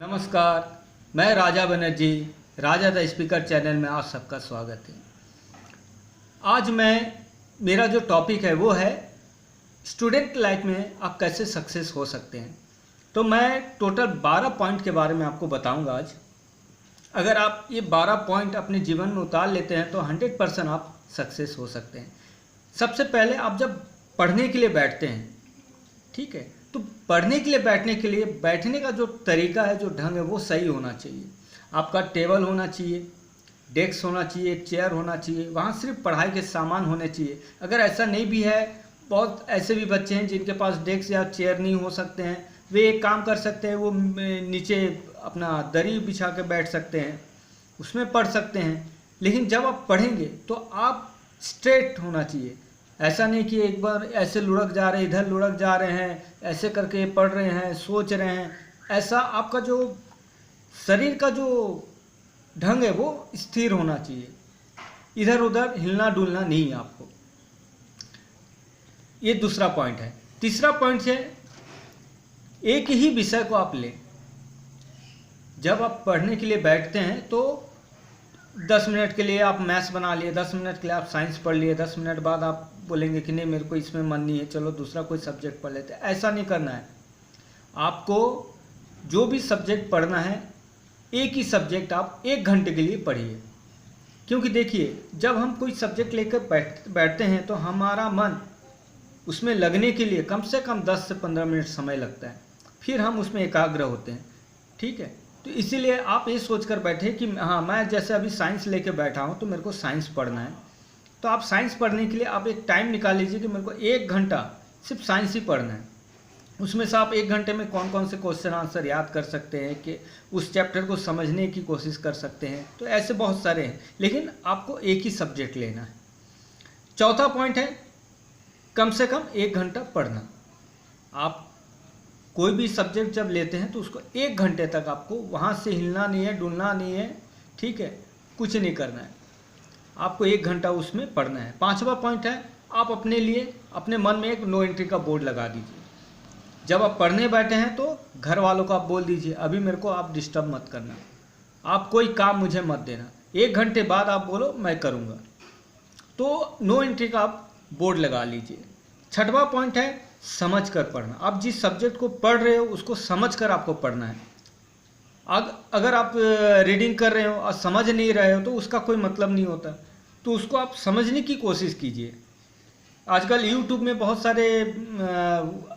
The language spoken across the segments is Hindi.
नमस्कार, मैं राजा बनर्जी, राजा द स्पीकर चैनल में आप सबका स्वागत है। आज मेरा जो टॉपिक है वो है स्टूडेंट लाइफ में आप कैसे सक्सेस हो सकते हैं। तो मैं टोटल 12 पॉइंट के बारे में आपको बताऊंगा आज। अगर आप ये 12 पॉइंट अपने जीवन में उतार लेते हैं तो 100% आप सक्सेस हो सकते हैं। सबसे पहले आप जब पढ़ने के लिए बैठते हैं, ठीक है, तो पढ़ने के लिए बैठने के लिए बैठने का जो तरीका है, जो ढंग है, वो सही होना चाहिए। आपका टेबल होना चाहिए, डेस्क होना चाहिए, चेयर होना चाहिए, वहाँ सिर्फ पढ़ाई के सामान होने चाहिए। अगर ऐसा नहीं भी है, बहुत ऐसे भी बच्चे हैं जिनके पास डेस्क या चेयर नहीं हो सकते हैं, वे एक काम कर सकते हैं, वो नीचे अपना दरी बिछा के बैठ सकते हैं, उसमें पढ़ सकते हैं। लेकिन जब आप पढ़ेंगे तो आप स्ट्रेट होना चाहिए। ऐसा नहीं कि एक बार ऐसे लुढ़क जा रहे हैं, इधर लुढ़क जा रहे हैं, ऐसे करके पढ़ रहे हैं, सोच रहे हैं। ऐसा आपका जो शरीर का जो ढंग है वो स्थिर होना चाहिए, इधर उधर हिलना डुलना नहीं आपको। ये दूसरा पॉइंट है। तीसरा पॉइंट है, एक ही विषय को आप लें। जब आप पढ़ने के लिए बैठते हैं तो 10 मिनट के लिए आप मैथ्स बना लिए, 10 मिनट के लिए आप साइंस पढ़ लिए, 10 मिनट बाद आप बोलेंगे कि नहीं मेरे को इसमें मन नहीं है, चलो दूसरा कोई सब्जेक्ट पढ़ लेते हैं। ऐसा नहीं करना है। आपको जो भी सब्जेक्ट पढ़ना है, एक ही सब्जेक्ट आप 1 घंटे के लिए पढ़िए। क्योंकि देखिए, जब हम कोई सब्जेक्ट लेकर बैठते हैं तो हमारा मन उसमें लगने के लिए कम से कम 10 से 15 मिनट समय लगता है, फिर हम उसमें एकाग्र होते हैं। ठीक है, तो इसीलिए आप ये सोचकर बैठे कि हाँ, मैं जैसे अभी साइंस लेके बैठा हूँ तो मेरे को साइंस पढ़ना है। तो आप साइंस पढ़ने के लिए आप एक टाइम निकाल लीजिए कि मेरे को 1 घंटा सिर्फ साइंस ही पढ़ना है। उसमें से आप 1 घंटे में कौन कौन से क्वेश्चन आंसर याद कर सकते हैं, कि उस चैप्टर को समझने की कोशिश कर सकते हैं। तो ऐसे बहुत सारे हैं, लेकिन आपको एक ही सब्जेक्ट लेना है। चौथा पॉइंट है, कम से कम 1 घंटा पढ़ना। आप कोई भी सब्जेक्ट जब लेते हैं तो उसको 1 घंटे तक आपको वहाँ से हिलना नहीं है, डुलना नहीं है, ठीक है, कुछ नहीं करना है। आपको 1 घंटा उसमें पढ़ना है। 5वां पॉइंट है, आप अपने लिए अपने मन में एक नो एंट्री का बोर्ड लगा दीजिए। जब आप पढ़ने बैठे हैं तो घर वालों को आप बोल दीजिए, अभी मेरे को आप डिस्टर्ब मत करना, आप कोई काम मुझे मत देना, 1 घंटे बाद आप बोलो मैं करूँगा। तो नो एंट्री का आप बोर्ड लगा लीजिए। 6वां पॉइंट है, समझ कर पढ़ना। आप जिस सब्जेक्ट को पढ़ रहे हो उसको समझ कर आपको पढ़ना है। अगर आप रीडिंग कर रहे हो और समझ नहीं रहे हो तो उसका कोई मतलब नहीं होता, तो उसको आप समझने की कोशिश कीजिए। आजकल YouTube में बहुत सारे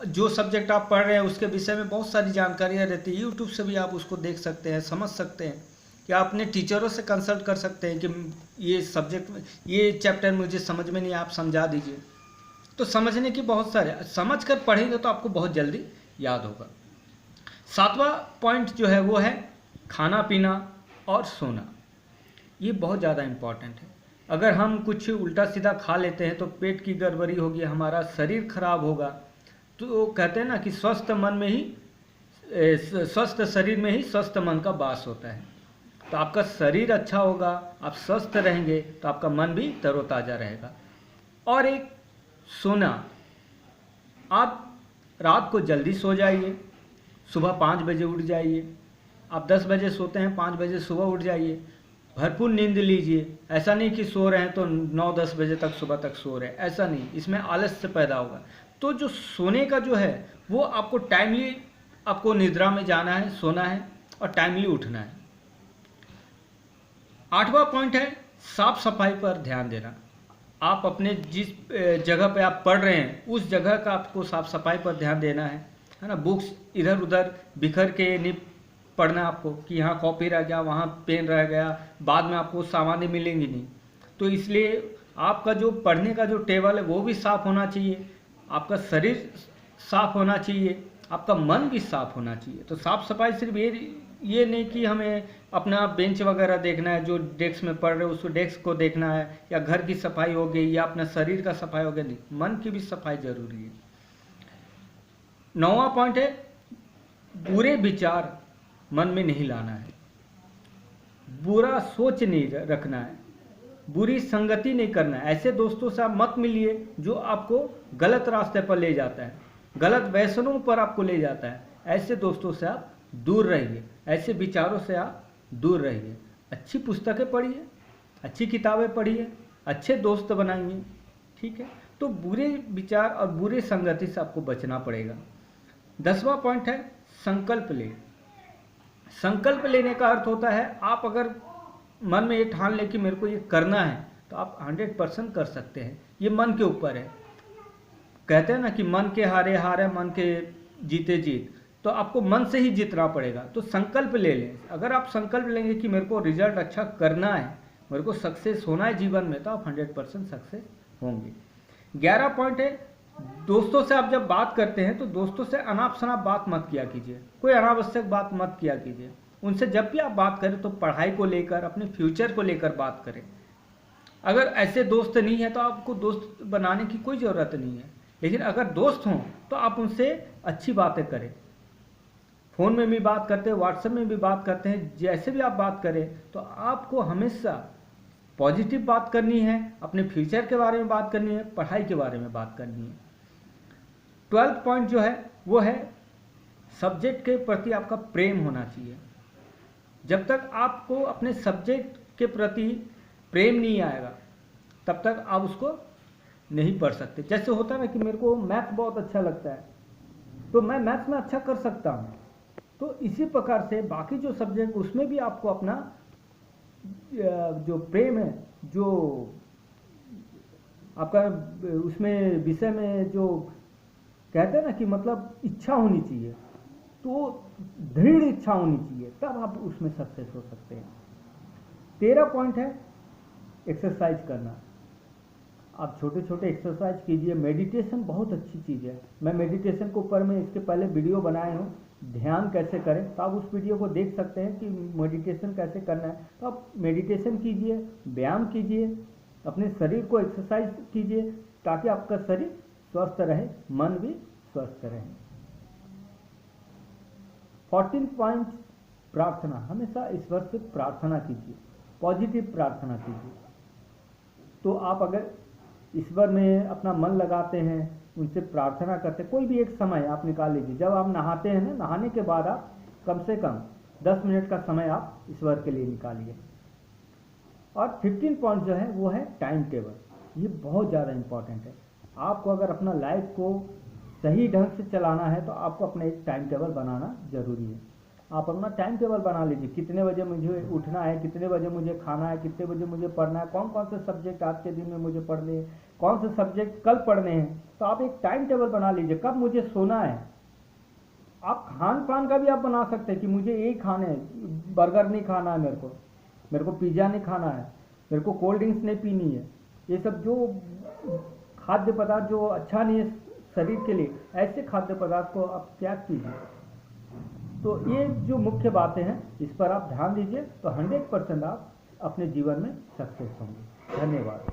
जो सब्जेक्ट आप पढ़ रहे हैं उसके विषय में बहुत सारी जानकारियाँ रहती है। YouTube से भी आप उसको देख सकते हैं, समझ सकते हैं, या अपने टीचरों से कंसल्ट कर सकते हैं कि ये सब्जेक्ट, ये चैप्टर मुझे समझ में नहीं, आप समझा दीजिए। तो समझने की बहुत सारे, समझ कर पढ़ेंगे तो आपको बहुत जल्दी याद होगा। 7वां पॉइंट जो है वो है खाना पीना और सोना। ये बहुत ज़्यादा इम्पॉर्टेंट है। अगर हम कुछ उल्टा सीधा खा लेते हैं तो पेट की गड़बड़ी होगी, हमारा शरीर खराब होगा। तो कहते हैं ना कि स्वस्थ शरीर में ही स्वस्थ मन का वास होता है। तो आपका शरीर अच्छा होगा, आप स्वस्थ रहेंगे तो आपका मन भी तरोताज़ा रहेगा। और एक सोना, आप रात को जल्दी सो जाइए, सुबह 5 बजे उठ जाइए। आप 10 बजे सोते हैं, 5 बजे सुबह उठ जाइए, भरपूर नींद लीजिए। ऐसा नहीं कि सो रहे हैं तो 9-10 बजे तक सुबह तक सो रहे हैं, ऐसा नहीं, इसमें आलस्य पैदा होगा। तो जो सोने का जो है वो आपको टाइमली, आपको निद्रा में जाना है, सोना है और टाइमली उठना है। 8वां पॉइंट है साफ सफाई पर ध्यान देना। आप अपने जिस जगह पे आप पढ़ रहे हैं उस जगह का आपको साफ सफाई पर ध्यान देना है ना। बुक्स इधर उधर बिखर के नहीं पढ़ना आपको, कि यहाँ कॉपी रह गया, वहाँ पेन रह गया, बाद में आपको सामानें मिलेंगी नहीं। तो इसलिए आपका जो पढ़ने का जो टेबल है वो भी साफ़ होना चाहिए, आपका शरीर साफ़ होना चाहिए, आपका मन भी साफ़ होना चाहिए। तो साफ़ सफाई सिर्फ ये नहीं कि हमें अपना बेंच वगैरह देखना है, जो डेस्क में पढ़ रहे हो उसको डेस्क को देखना है, या घर की सफाई हो गई, या अपना शरीर का सफाई हो गया, नहीं, मन की भी सफाई जरूरी है। 9वां पॉइंट है, बुरे विचार मन में नहीं लाना है, बुरा सोच नहीं रखना है, बुरी संगति नहीं करना है। ऐसे दोस्तों से आप मत मिलिए जो आपको गलत रास्ते पर ले जाता है, गलत व्यसनों पर आपको ले जाता है। ऐसे दोस्तों से आप दूर रहिए, ऐसे विचारों से आप दूर रहिए। अच्छी पुस्तकें पढ़िए, अच्छी किताबें पढ़िए, अच्छे दोस्त बनाइए, ठीक है। तो बुरे विचार और बुरे संगति से आपको बचना पड़ेगा। 10वां पॉइंट है संकल्प ले। संकल्प लेने का अर्थ होता है आप अगर मन में ये ठान ले कि मेरे को ये करना है तो आप 100% कर सकते हैं। ये मन के ऊपर है। कहते हैं ना कि मन के हारे हारे मन के जीते जीत, तो आपको मन से ही जीतना पड़ेगा। तो संकल्प ले लें। अगर आप संकल्प लेंगे कि मेरे को रिजल्ट अच्छा करना है, मेरे को सक्सेस होना है जीवन में, तो आप 100% सक्सेस होंगे। 11 पॉइंट है दोस्तों से आप जब बात करते हैं तो दोस्तों से अनाप शनाप बात मत किया कीजिए, कोई अनावश्यक बात मत किया कीजिए। उनसे जब भी आप बात करें तो पढ़ाई को लेकर, अपने फ्यूचर को लेकर बात करें। अगर ऐसे दोस्त नहीं है तो आपको दोस्त बनाने की कोई ज़रूरत नहीं है, लेकिन अगर दोस्त हों तो आप उनसे अच्छी बातें करें। फ़ोन में भी बात करते हैं, व्हाट्सएप में भी बात करते हैं, जैसे भी आप बात करें तो आपको हमेशा पॉजिटिव बात करनी है, अपने फ्यूचर के बारे में बात करनी है, पढ़ाई के बारे में बात करनी है। 12 पॉइंट जो है वो है सब्जेक्ट के प्रति आपका प्रेम होना चाहिए। जब तक आपको अपने सब्जेक्ट के प्रति प्रेम नहीं आएगा तब तक आप उसको नहीं पढ़ सकते। जैसे होता है ना कि मेरे को मैथ बहुत अच्छा लगता है तो मैं मैथ्स में अच्छा कर सकता हूँ, तो इसी प्रकार से बाकी जो सब्जेक्ट उसमें भी आपको अपना जो प्रेम है, जो आपका उसमें विषय में जो कहते हैं ना कि मतलब इच्छा होनी चाहिए, तो दृढ़ इच्छा होनी चाहिए, तब आप उसमें सक्सेस हो सकते हैं। 13 पॉइंट है एक्सरसाइज करना। आप छोटे छोटे एक्सरसाइज कीजिए। मेडिटेशन बहुत अच्छी चीज़ है। मैं मेडिटेशन के ऊपर में इसके पहले वीडियो बनाए हूँ, ध्यान कैसे करें, तो आप उस वीडियो को देख सकते हैं कि मेडिटेशन कैसे करना है। तो आप मेडिटेशन कीजिए, व्यायाम कीजिए, अपने शरीर को एक्सरसाइज कीजिए ताकि आपका शरीर स्वस्थ रहे, मन भी स्वस्थ रहे। 14 पॉइंट प्रार्थना। हमेशा ईश्वर से प्रार्थना कीजिए, पॉजिटिव प्रार्थना कीजिए। तो आप अगर ईश्वर में अपना मन लगाते हैं, उनसे प्रार्थना करते हैं, कोई भी एक समय आप निकाल लीजिए। जब आप नहाते हैं ना, नहाने के बाद आप कम से कम 10 मिनट का समय आप ईश्वर के लिए निकालिए। और 15 पॉइंट जो है वो है टाइम टेबल। ये बहुत ज़्यादा इम्पॉर्टेंट है। आपको अगर अपना लाइफ को सही ढंग से चलाना है तो आपको अपना एक टाइम टेबल बनाना जरूरी है। आप अपना टाइम टेबल बना लीजिए, कितने बजे मुझे उठना है, कितने बजे मुझे खाना है, कितने बजे मुझे पढ़ना है, कौन कौन से सब्जेक्ट आज के दिन में मुझे पढ़ने हैं, कौन से सब्जेक्ट कल पढ़ने हैं। तो आप एक टाइम टेबल बना लीजिए, कब मुझे सोना है। आप खान पान का भी आप बना सकते हैं कि मुझे यही खाना है, बर्गर नहीं खाना है, मेरे को पिज़्ज़ा नहीं खाना है, मेरे को कोल्ड ड्रिंक्स नहीं पीनी है। ये सब जो खाद्य पदार्थ जो अच्छा नहीं है शरीर के लिए, ऐसे खाद्य पदार्थ को आप त्याग कीजिए। तो ये जो मुख्य बातें हैं इस पर आप ध्यान दीजिए, तो 100% आप अपने जीवन में सक्सेस होंगे। धन्यवाद।